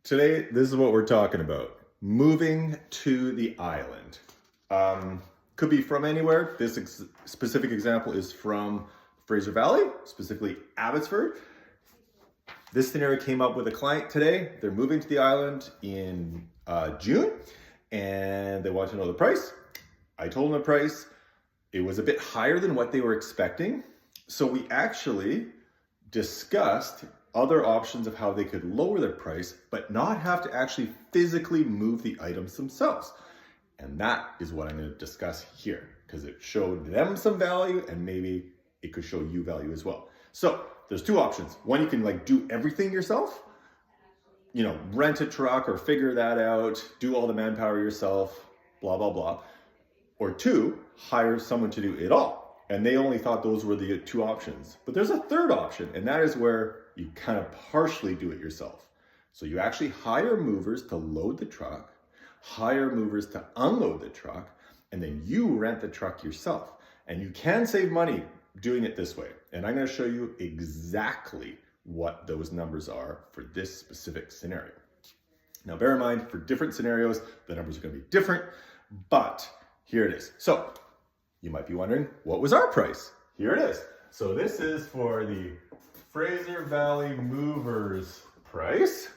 Today, this is what we're talking about. Moving to the island. Could be from anywhere. This specific example is from Fraser Valley, specifically Abbotsford. This scenario came up with a client today. They're moving to the island in June and they want to know the price. I told them the price. It was a bit higher than what they were expecting. So we actually discussed other options of how they could lower their price, but not have to actually physically move the items themselves. And that is what I'm going to discuss here, because it showed them some value and maybe it could show you value as well. So there's two options. One, you can do everything yourself, rent a truck or figure that out, do all the manpower yourself, blah, blah, blah. Or two, hire someone to do it all. And they only thought those were the two options. But there's a third option, and that is where you kind of partially do it yourself. So you actually hire movers to load the truck, hire movers to unload the truck, and then you rent the truck yourself. And you can save money doing it this way. And I'm going to show you exactly what those numbers are for this specific scenario. Now, bear in mind, for different scenarios, the numbers are going to be different, but here it is. So you might be wondering, what was our price? Here it is. So this is for the Fraser Valley movers price.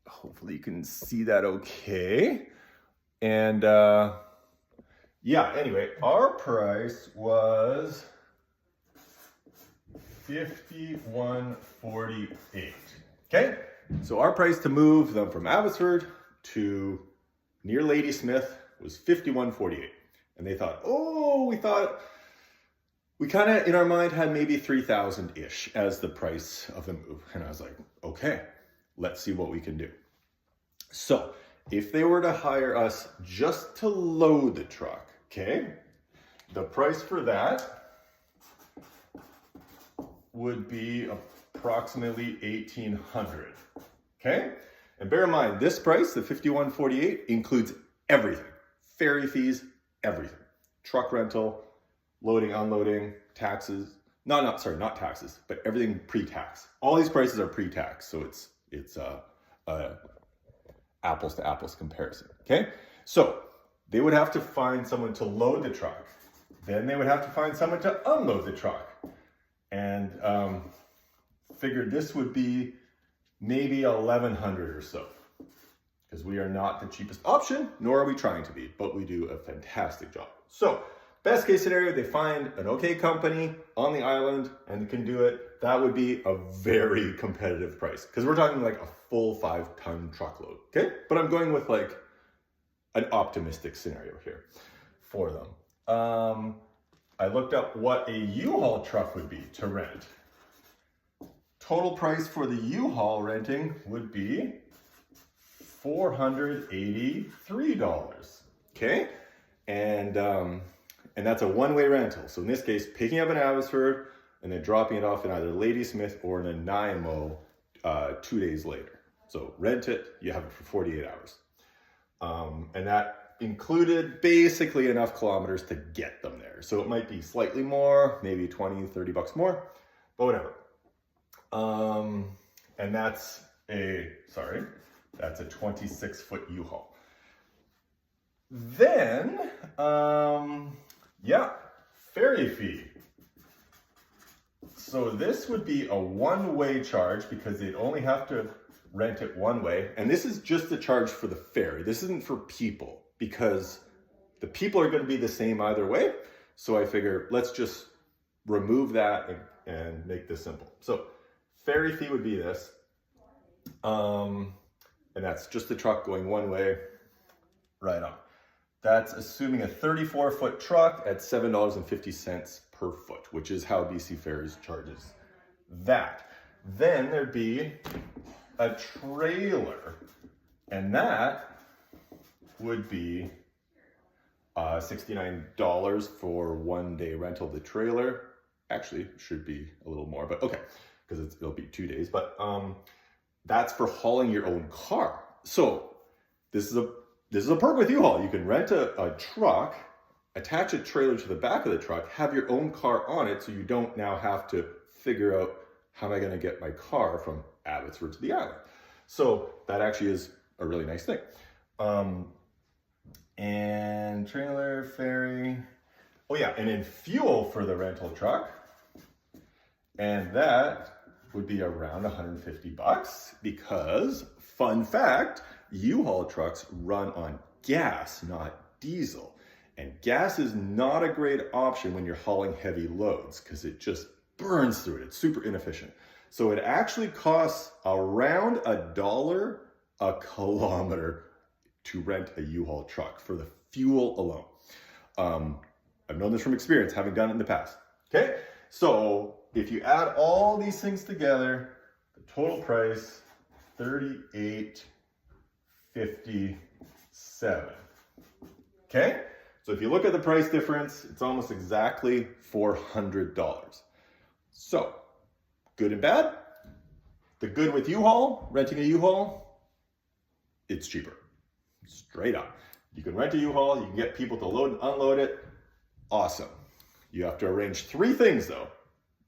Hopefully you can see that okay. And anyway, our price was $51.48. Okay, so our price to move them from Abbotsford to near Ladysmith was $51.48. And they thought, we kind of in our mind had maybe 3,000-ish as the price of the move. And I was like, okay, let's see what we can do. So if they were to hire us just to load the truck, okay, the price for that would be approximately $1,800, okay? And bear in mind, this price, the $51.48, includes everything. Ferry fees, everything. Truck rental, loading, unloading, taxes. Not taxes, but everything pre-tax. All these prices are pre-tax, so it's apples to apples comparison, okay? So they would have to find someone to load the truck. Then they would have to find someone to unload the truck. And figured this would be maybe $1,100 or so, because we are not the cheapest option, nor are we trying to be, but we do a fantastic job. So best case scenario, they find an okay company on the island and can do it. That would be a very competitive price, because we're talking like a full 5-ton truckload, okay? But I'm going with like an optimistic scenario here for them. I looked up what a U-Haul truck would be to rent. Total price for the U-Haul renting would be $483, okay? And that's a one-way rental. So in this case, picking up in Abbotsford and then dropping it off in either Ladysmith or in Nanaimo 2 days later. So rent it, you have it for 48 hours. And that included basically enough kilometers to get them there. So it might be slightly more, maybe 20, 30 bucks more, but whatever. And that's a 26-foot U-Haul. Then, ferry fee. So this would be a one-way charge because they'd only have to rent it one way. And this is just the charge for the ferry. This isn't for people, because the people are going to be the same either way. So I figure let's just remove that and make this simple. So ferry fee would be this. And that's just the truck going one way, right on. That's assuming a 34-foot truck at $7.50 per foot, which is how BC Ferries charges that. Then there'd be a trailer, and that would be $69 for 1 day rental of the trailer. Actually, should be a little more, but okay, because it'll be 2 days. But that's for hauling your own car. So this is a perk with U-Haul. You can rent a truck, attach a trailer to the back of the truck, have your own car on it, so you don't now have to figure out how am I going to get my car from Abbotsford to the island. So that actually is a really nice thing. And trailer, ferry. Oh yeah, and then fuel for the rental truck. And that would be around 150 bucks because, fun fact, U-Haul trucks run on gas, not diesel. And gas is not a great option when you're hauling heavy loads because it just burns through it. It's super inefficient. So it actually costs around $1 a kilometer to rent a U-Haul truck for the fuel alone. I've known this from experience, having done it in the past. Okay, so if you add all these things together, the total price, $38.57. Okay, so if you look at the price difference, it's almost exactly $400. So, good and bad. The good with U-Haul, renting a U-Haul, it's cheaper. Straight up. You can rent a U-Haul, you can get people to load and unload it. Awesome. You have to arrange 3 things though.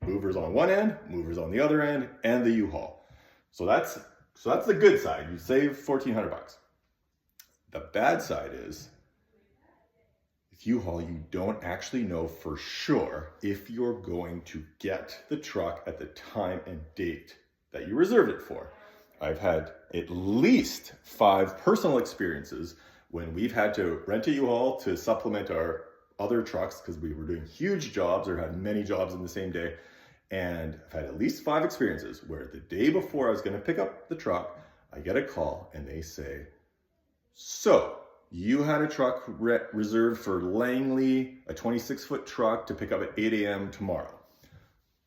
Movers on one end, movers on the other end, and the U-Haul. So that's the good side. You save 1,400 bucks. The bad side is, with U-Haul, you don't actually know for sure if you're going to get the truck at the time and date that you reserved it for. I've had at least 5 personal experiences when we've had to rent a U-Haul to supplement our other trucks because we were doing huge jobs or had many jobs in the same day. And I've had at least 5 experiences where the day before I was going to pick up the truck, I get a call and they say, so you had a truck reserved for Langley, a 26-foot truck to pick up at 8 a.m. tomorrow.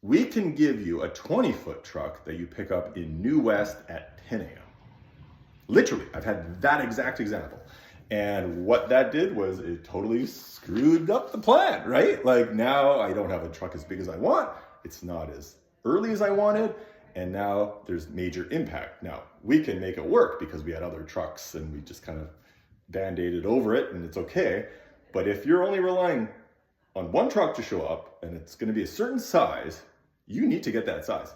We can give you a 20-foot truck that you pick up in New West at 10 a.m. Literally, I've had that exact example. And what that did was it totally screwed up the plan, right? Like now I don't have a truck as big as I want. It's not as early as I wanted. And now there's major impact. Now we can make it work because we had other trucks and we just kind of band-aided over it and it's okay. But if you're only relying on one truck to show up and it's going to be a certain size, you need to get that size.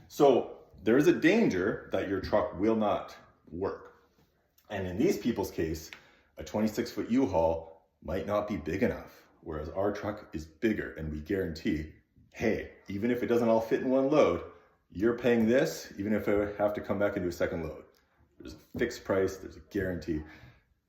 So there's a danger that your truck will not work. And in these people's case, a 26-foot U-Haul might not be big enough, whereas our truck is bigger and we guarantee, hey, even if it doesn't all fit in one load, you're paying this, even if I have to come back and do a second load. There's a fixed price, there's a guarantee.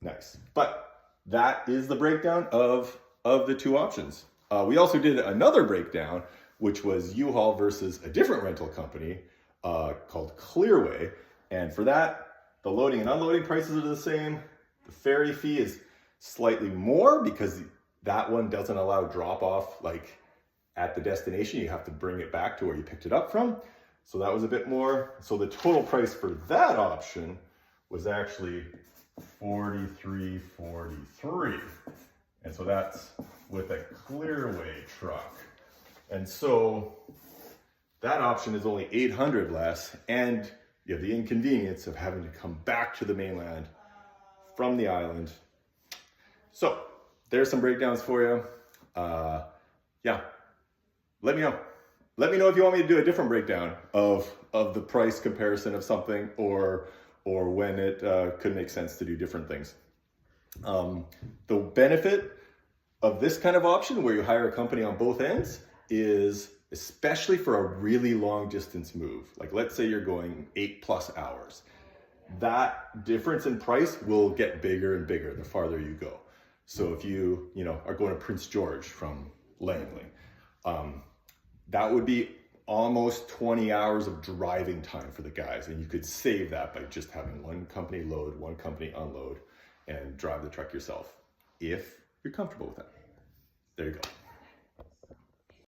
Nice. But that is the breakdown of the 2 options. We also did another breakdown, which was U-Haul versus a different rental company called Clearway. And for that, the loading and unloading prices are the same. The ferry fee is slightly more because that one doesn't allow drop off like at the destination. You have to bring it back to where you picked it up from. So that was a bit more. So the total price for that option was actually $43.43. And so that's with a Clearway truck. And so that option is only $800 less, and you have the inconvenience of having to come back to the mainland from the island. So there's some breakdowns for you. Yeah, let me know. Let me know if you want me to do a different breakdown of the price comparison of something or when it could make sense to do different things. The benefit of this kind of option where you hire a company on both ends is, especially for a really long distance move, like let's say you're going 8+ hours, that difference in price will get bigger and bigger the farther you go. So if you are going to Prince George from Langley, that would be almost 20 hours of driving time for the guys. And you could save that by just having one company load, one company unload, and drive the truck yourself if you're comfortable with that. There you go.